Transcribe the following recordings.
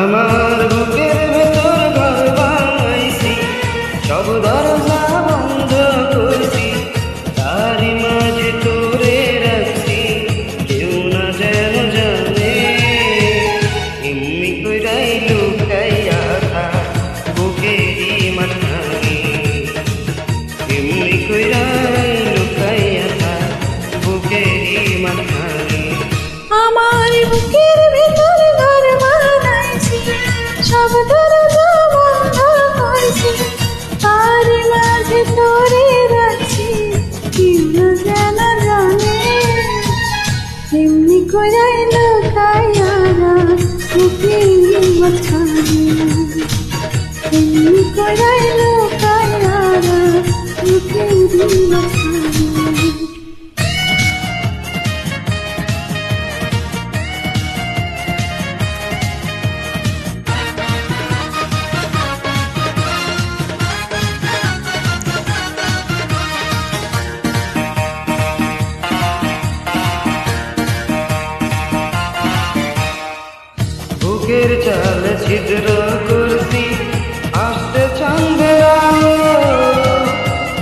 আমার বুকের ভেতর ঘর বানাইছি, সব দরজা বন্ধ করছি, তারই মাঝে তোরে রাখছি, কেউ না যেন জানে। এমনি কইরাই লুকাইয়া থাক বুকেরই মাঝখানে, এমনি কইরাই লুকাইয়া থাক বুকেরই মাঝখানে। আমার বুকের ভেতর ঘর বানাইছি, সব দরজা বন্ধ করছি, তারই মাঝে তোরে রাখছি, কেউ না যেন জানে। এমনি কইরাই লুকাইয়া রাখ বুকের মাঝখানে, এমনি কইরাই লুকাইয়া রাখ বুকের মাঝখানে। বুকের চাল ছিদ্র করছি, আসতে চাঁদে আলো,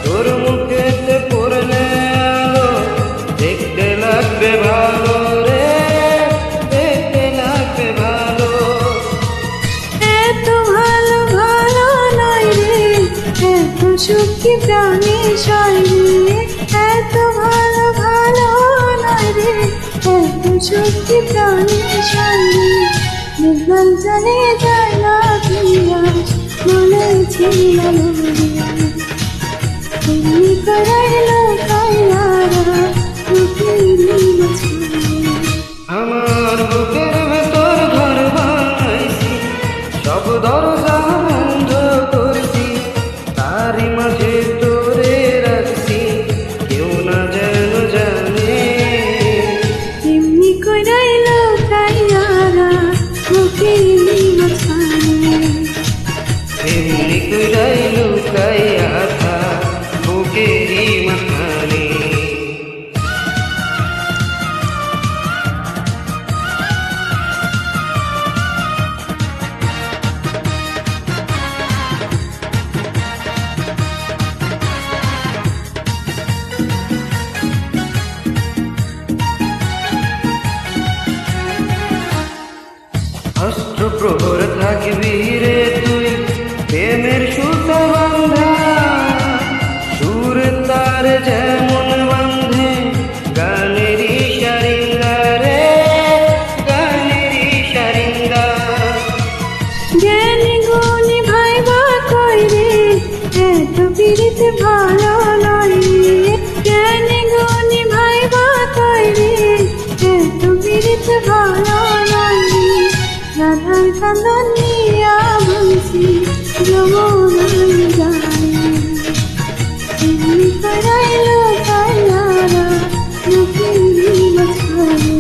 তোর মুখেতে পড়লে আলো, দেখতে লাগবে ভালো রে, দেখতে লাগবে ভালো। এত ভালো ভালো নয় রে, এত সুখী প্রাণী সয় রে, এত ভালো ভালো নয় রে, এত সুখী প্রাণী সয় রে। নির্মল জানে যায় না পিয়াস, মনে ছিল এমনি করাই লোকাইয়া বুকের মাঝখানে। আমার বুকের ভেতর ঘর বানাইছি, সব দরজা বন্ধ করছি, তারই মাঝে তোরে রাখছি, কেউ না যেন জানে। এমনি কইরাই লুকাইয়া রাখ বুকের মাঝখানে, এমনি কইরাই লুকাইয়া থাক বুকেরই মাঝখানে। অষ্টপ্রহর থাকবি রে তুই প্রেমের সুতো বান্ধা, সুর তার যেমন বান্ধে গানেরই সারিঙ্গা রে, গানেরই সারিঙ্গা। জ্ঞানী গুণী ভাইবা কই রে, এত পীড়িত ভালো নয় রে, জ্ঞানী গুণী ভাইবা কই রে, এত পীড়িত ভালো নয় রে। রাধার কান্দন নিয়া বলছি যমুনার গানে, এমনি করাই লুকাইয়া রাখ বুকের মাঝখানে।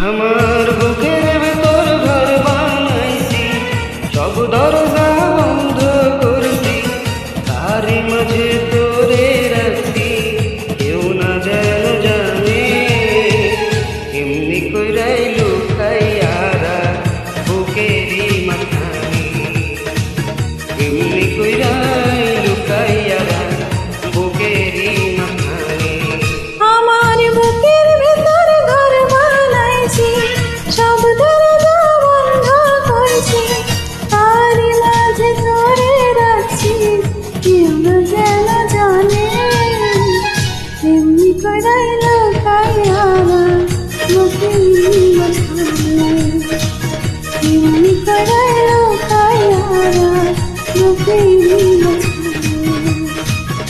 আমার বুকের ভেতর ঘর বানাইছি, সব দরজা বন্ধ করছি, তারই মাঝে তোরে রাখছি, কেউ না যেন জানে। এমনি কইরাই লুকাইয়া রাখ বুকেরই মাঝখানে, এমনি